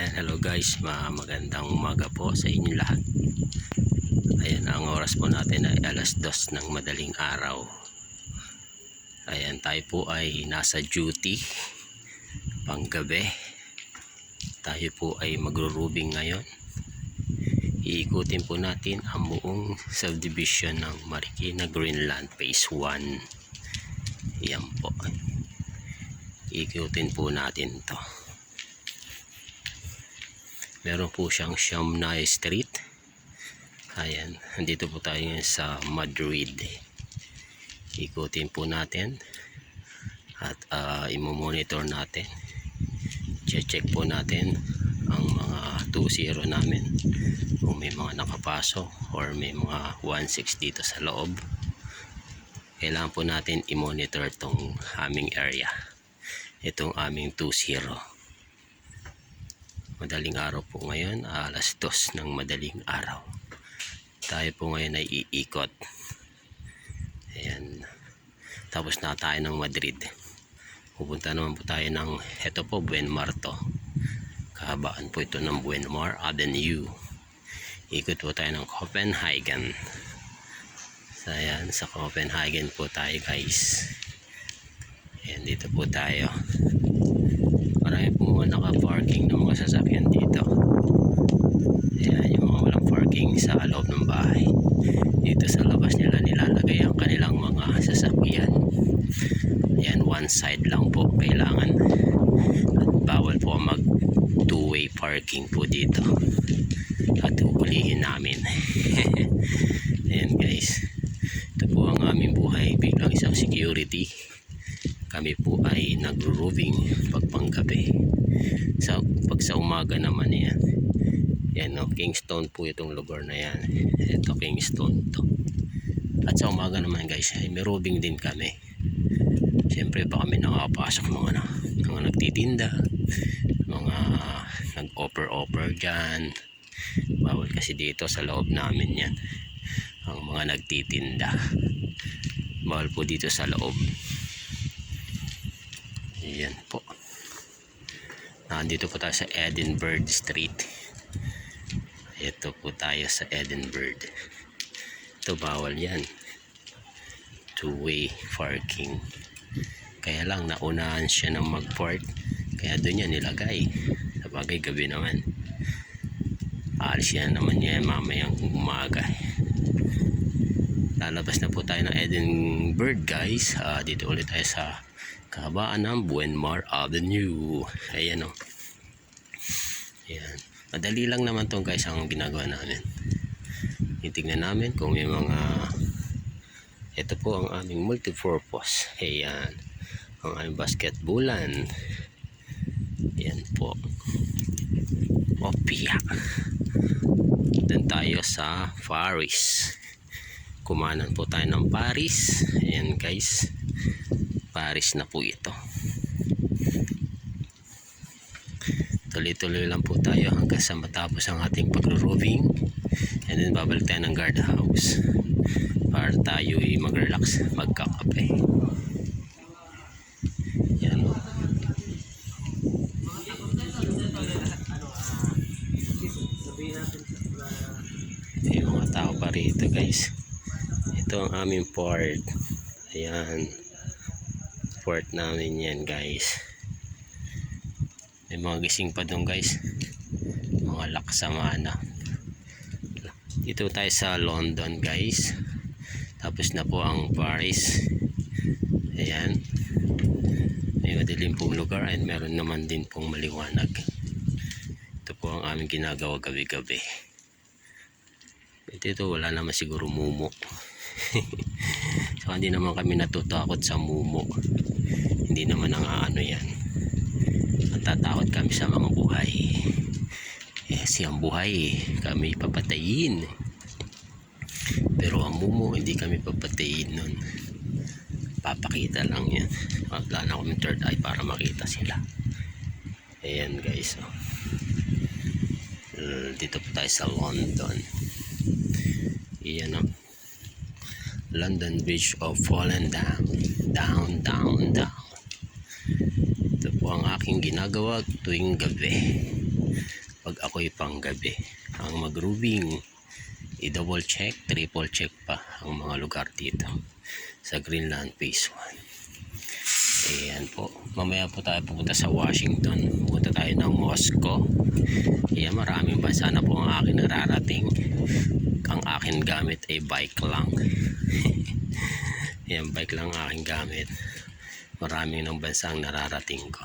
Ayan, hello guys, magandang umaga po sa inyo lahat. Ayan, ang oras po natin ay alas 2 ng madaling araw. Ayan, tayo po ay nasa duty panggabi. Tayo po ay magro-roofing ngayon. Iikutin po natin ang buong subdivision ng Marikina Greenland Phase 1. Ayan po, iikutin po natin to. Meron po siyang Siamnay Street. Ayan, nandito po tayo ngayon sa Madrid. Ikutin po natin at imo-monitor natin. Check po natin ang mga 2-0 namin, kung may mga nakapasok or may mga 1-6 dito sa loob. Kailangan po natin i-monitor tong aming area, itong aming 2-0. Madaling araw po ngayon, alas 2 ng madaling araw. Tayo po ngayon ay iikot. Ayan. Tapos na tayo ng Madrid. Pupunta naman po tayo ng, ito po, Buenmar to. Kahabaan po ito ng Buenmar Avenue. Ikot po tayo ng Copenhagen. So, ayan, sa Copenhagen po tayo guys. Ayan, dito po tayo. Marami po mga naka-parking ng mga sasakyan dito. Ayan, yung mga walang parking sa loob ng bahay. Dito sa labas nila nilalagay ang kanilang mga sasakyan. Ayan, one side lang po kailangan. At bawal po mag two-way parking po dito. At uulihin namin. Ayan guys. Ito po ang aming buhay. Biglang isang security. Kami po ay nagro-roofing pagpanggabi. Pag sa umaga naman yan. Yan no, Kingston po itong lugar na yan. Ito Kingston to. At sa umaga naman guys, ay may roofing din kami. Siyempre pa kami nakapasok mga nagtitinda, mga nag-offer dyan. Bawal kasi dito sa loob namin yan. Ang mga nagtitinda. Bawal po dito sa loob. Ayan po. Nandito po tayo sa Edinburgh Street. Ito po tayo sa Edinburgh. Ito bawal yan. Two-way parking. Kaya lang naunahan siya ng mag-park. Kaya doon yan nilagay. Sabagay gabi naman. Alis yan naman niya mamayang umaga. Lalabas na po tayo ng Edinburgh guys. Dito ulit tayo sa kahabaan ng Buenmar Avenue. Ayan o. Ayan. Madali lang naman to guys ang ginagawa namin. Titignan namin kung may mga, ito po ang aming multipurpose. Ayan. Ang aming basketballan. Ayan po. Opia. Doon tayo sa Paris. Kumanan po tayo ng Paris. Ayan guys. Paris na po ito. Tuloy-tuloy lang po tayo hanggang sa matapos ang ating pagro-roofing. And then babalik tayo ng guardhouse para tayo mag-relax, magkakape. Yan o. May mga tao pa rito guys. Ito ang aming port. Ayan. Port namin yan guys. May mga gising pa doon guys, mga laksamana. Dito tayo sa London guys, tapos na po ang Paris. Ayan, may madilim pong lugar and meron naman din pong maliwanag. Ito po ang aming ginagawa gabi-gabi. Ito wala naman siguro mumo. So hindi naman kami natutakot sa mumo. Hindi naman ang ano yan. Natatakot kami sa mga buhay. Siyang buhay kami papatayin. Pero ang mumo hindi kami papatayin nun. Papakita lang yan. Wala na kami third eye para makita sila. Ayan guys. Dito po tayo sa London. Iyan o. London Bridge of Fallen Down. Down. Ito po ang aking ginagawa tuwing gabi. pag ako'y panggabi. Ang mag-rooming, i-double check, triple check pa ang mga lugar dito sa Greenland Phase 1. Ayan po, mamaya po tayo pupunta sa Washington, pupunta tayo ng Moscow. Ayan, maraming bansa na po ang akin nararating. Ang akin gamit ay bike lang. Ayan, bike lang ang aking gamit. Maraming ng bansa ang nararating ko.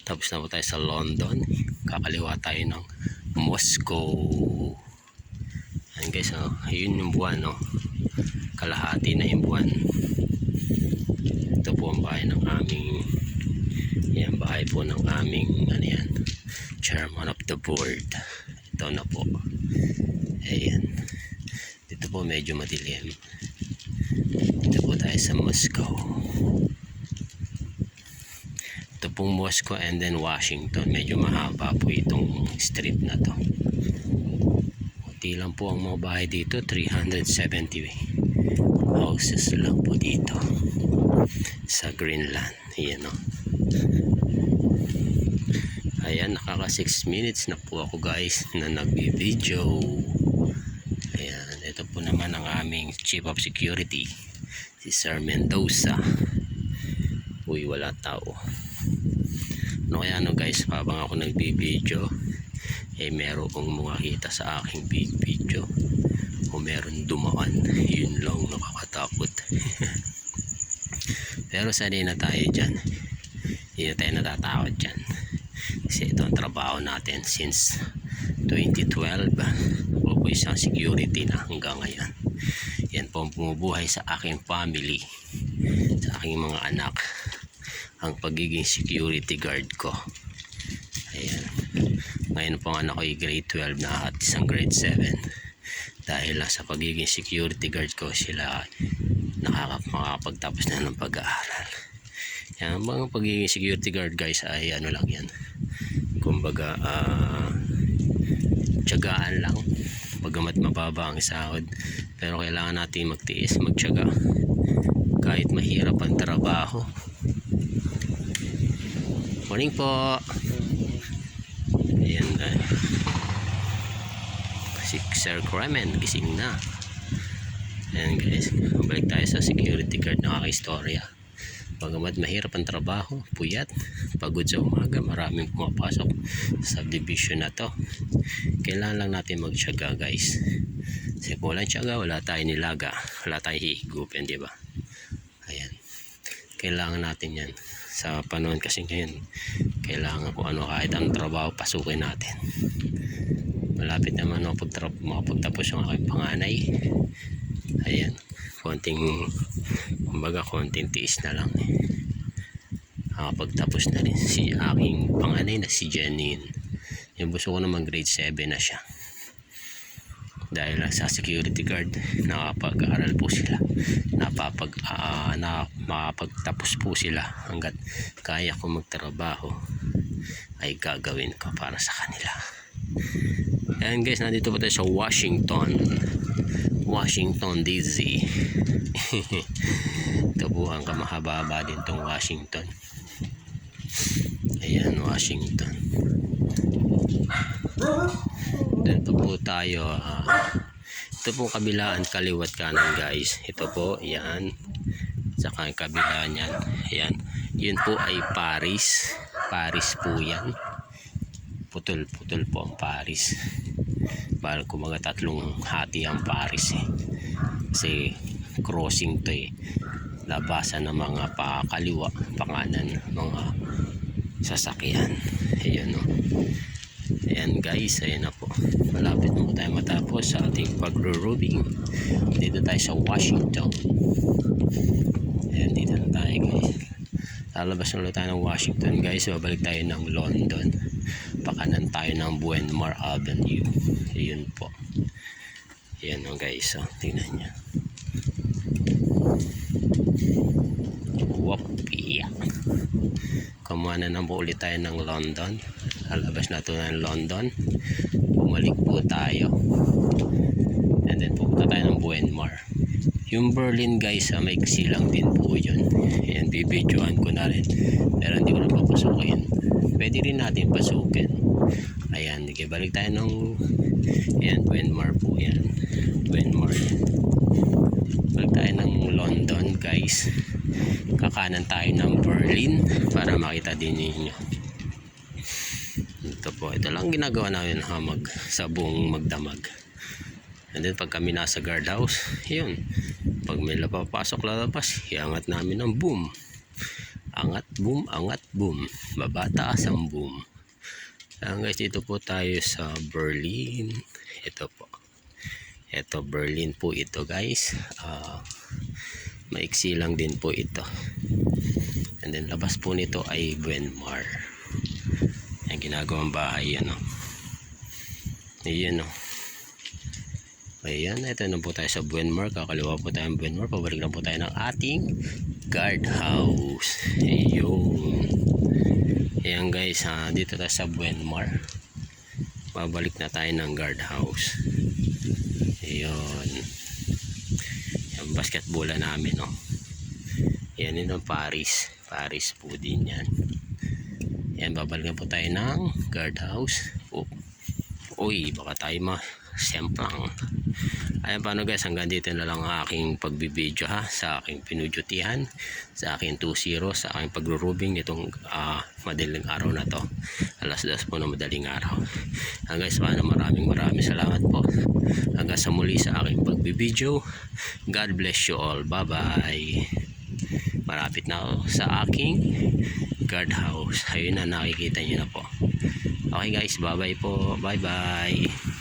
Tapos na po tayo sa London, kakaliwa tayo ng Moscow. Ayan guys, yun yung buwan, kalahati na yung buwan. Ito po ang bahay ng aming, yan, bahay po ng aming, chairman of the board. Ito na po. Ayan, dito po medyo madilim. Dito po tayo sa Moscow. Ito pong Moscow and then Washington. Medyo mahaba po itong street na to. Kunti lang po ang mga bahay dito. 370 houses lang po dito sa Greenland. Ayan, ayan, nakaka 6 minutes na po ako guys na nagbi-video. Ayan, ito po naman ang aming Chief of Security, si Sir Mendoza. Uy, wala tao. No, kaya guys, habang ako nagbibideo, meron kong makita sa aking video o meron dumaan. Yun lang nakakatakot. Pero sanay na tayo dyan. Hindi na tayo natatakot dyan. Kasi ito ang trabaho natin since 2012. Ako po isang security na hanggang ngayon. Yan po ang bumubuhay sa aking family, sa aking mga anak, ang pagiging security guard ko. Ayan. Ngayon po ang anak ko ay grade 12 na at isang grade 7. Dahil lang sa pagiging security guard ko, sila makakapagtapos na ng pag-aaral. Yan, mga pagiging security guard guys ay lang yan. Kumbaga, tiyagaan lang. Bagamat mababa ang sahod, pero kailangan natin magtiis, magtiyaga. Kahit mahirap ang trabaho. Morning po. Ayan, si Sir Kremen gising na. Ayan guys, balik tayo sa security guard na kaka-istorya. Bagamat mahirap ang trabaho, puyat, pagod sa umaga, maraming pumapasok sa subdivision na to. Kailangan lang natin magtiyaga guys. Kasi kung walang tiyaga, wala tayong nilaga, wala tayong hihigupin, di ba? Ayan, kailangan natin yan. Sa panahon kasi ngayon, kailangan kung ano, kahit ang trabaho, pasukin natin. Malapit naman ako makapagtapos yung aking panganay. Ayan, kumbaga konting tiis na lang. Nakapagtapos na rin si aking panganay na si Janine. Yung buso ko naman grade 7 na siya. Dahil sa security guard, nakapag-aaral po sila, makapagtapos po sila. Hanggat kaya ko magtrabaho ay gagawin ko para sa kanila. Ayan guys, nandito po tayo sa Washington DC. Ito po ang kamahaba-haba din tong Washington. Ayan, Washington. Doon po tayo. Ito po kabilaan, kaliwat kanan guys. Ito po, yan. Saka ang kabila niyan. Ayan. Yun po ay Paris. Paris po yan. Putol-putol po ang Paris. Bal kumaga tatlong hati ang Paris Kasi crossing to labasan ng mga pakaliwa, pakanan, mga sasakyan. Ayan Ayan guys, ayan na po. Malapit na po tayo matapos sa ating pagro-roaming. Dito tayo sa Washington. Ayan, dito na tayo guys. Lalabas na ulit tayo ng Washington guys. Babalik tayo ng London. Pakanan tayo ng Buenmar Avenue. Ayun po. Ayan guys, tingnan nyo. Whoopee. Kumuha na po ulit tayo ng London. Lalabas na ito ng London. Bumalik po tayo. And then pupunta tayo ng Buenmar. Yung Berlin guys, maiksi lang din po yun. Ayan, bibidyoan ko na rin. Pero hindi ko na papasukin. Pwede rin natin pasukin. Ayan, balik tayo ng ayan, Buenmar po yan. Buenmar yan. Balik tayo ng London guys. Kakanan tayo ng Berlin para makita din ninyo. Ito po, ito lang ginagawa namin sa buong magdamag. And then pag kami nasa guardhouse, yun. Pag may papasok lalabas, iangat namin ng boom. Angat boom. Baba taas ang boom. Guys, dito po tayo sa Berlin. Ito po. Ito Berlin po ito guys. Maiksi lang din po ito. And then labas po nito ay Buenmar. Ang ginagawang bahay yan. Ayan o. Ayan, ito na po tayo sa Buenmar. Kakaliwa po tayo ng Buenmar. Pabalik lang po tayo ng ating guardhouse. Ayun. Ayan guys, dito tayo sa Buenmar. Babalik na tayo ng guardhouse. Ayun. Yung basketball namin, no. Ayan yun ang Paris. Paris po din yan. Ayan, babalik na po tayo ng guardhouse. Uy, baka tayo semplang. Ayan, paano guys, hanggang dito na lang ang aking pagbibideo sa aking pinudutihan, sa aking 2-0, sa aking pagrurubing nitong madaling araw na to, alas 2 po na madaling araw. Guys, maraming salamat po. Hanggang sa muli sa aking pagbibideo. God bless you all. Bye bye. Malapit na ako sa aking guardhouse. Ayun na, nakikita nyo na po. Okay guys, bye bye po. Bye bye.